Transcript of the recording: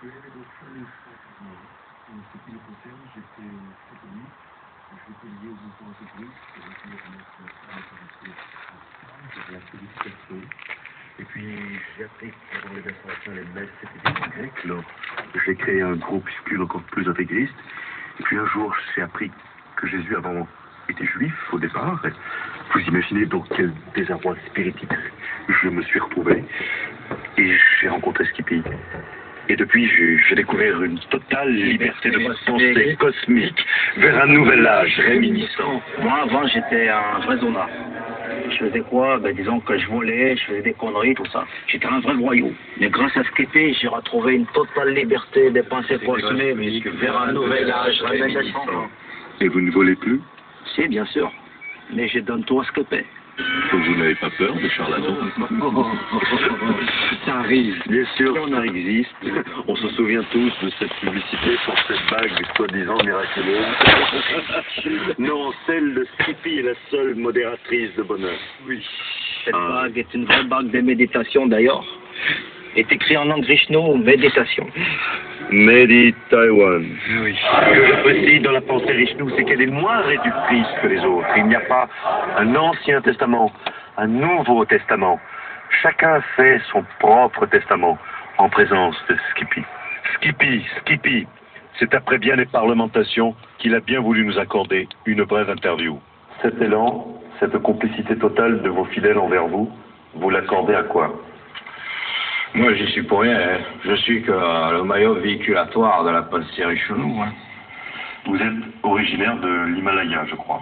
Il y avait d'autres choses pratiquement. En ce qui me concerne, j'étais catholique. Je suis lié au mouvement intégriste. J'ai été j'avais appris du texto. Et puis j'ai appris pendant les installations, les messes, c'était des grecs. Alors j'ai créé un groupuscule encore plus intégriste. Et puis un jour, j'ai appris que Jésus avant était juif au départ. Et vous imaginez donc quel désarroi spiritique je me suis retrouvé. Et j'ai rencontré Skippy. Et depuis, j'ai découvert une totale liberté de pensée cosmique vers un nouvel âge réminiscent. Moi, avant, j'étais un vrai zonard. Je faisais quoi? Disons que je volais, je faisais des conneries, tout ça. J'étais un vrai voyou. Mais grâce à Skippy, j'ai retrouvé une totale liberté de pensée cosmique vers un nouvel âge réminiscent. Et vous ne volez plus? Si, bien sûr. Mais je donne tout à Skippy. Vous n'avez pas peur des charlatans? Ça arrive. Bien sûr, ça existe. On se souvient tous de cette publicité pour cette bague soi-disant miraculeuse. Non, celle de Skippy est la seule modératrice de bonheur. Oui. Cette bague est une vraie bague de méditation d'ailleurs. Est écrit en langue Vishnu, méditation. Made Taiwan. Oui. Ce que j'apprécie dans la pensée Vishnu, c'est qu'elle est moins réductrice que les autres. Il n'y a pas un Ancien Testament, un Nouveau Testament. Chacun fait son propre testament en présence de Skippy. Skippy, c'est après bien des parlementations qu'il a bien voulu nous accorder une brève interview. Cet élan, cette complicité totale de vos fidèles envers vous, vous l'accordez à quoi? Moi, j'y suis pour rien. Hein. Je suis que le maillot véhiculatoire de la pensée Vishnu. Hein. Vous êtes originaire de l'Himalaya, je crois.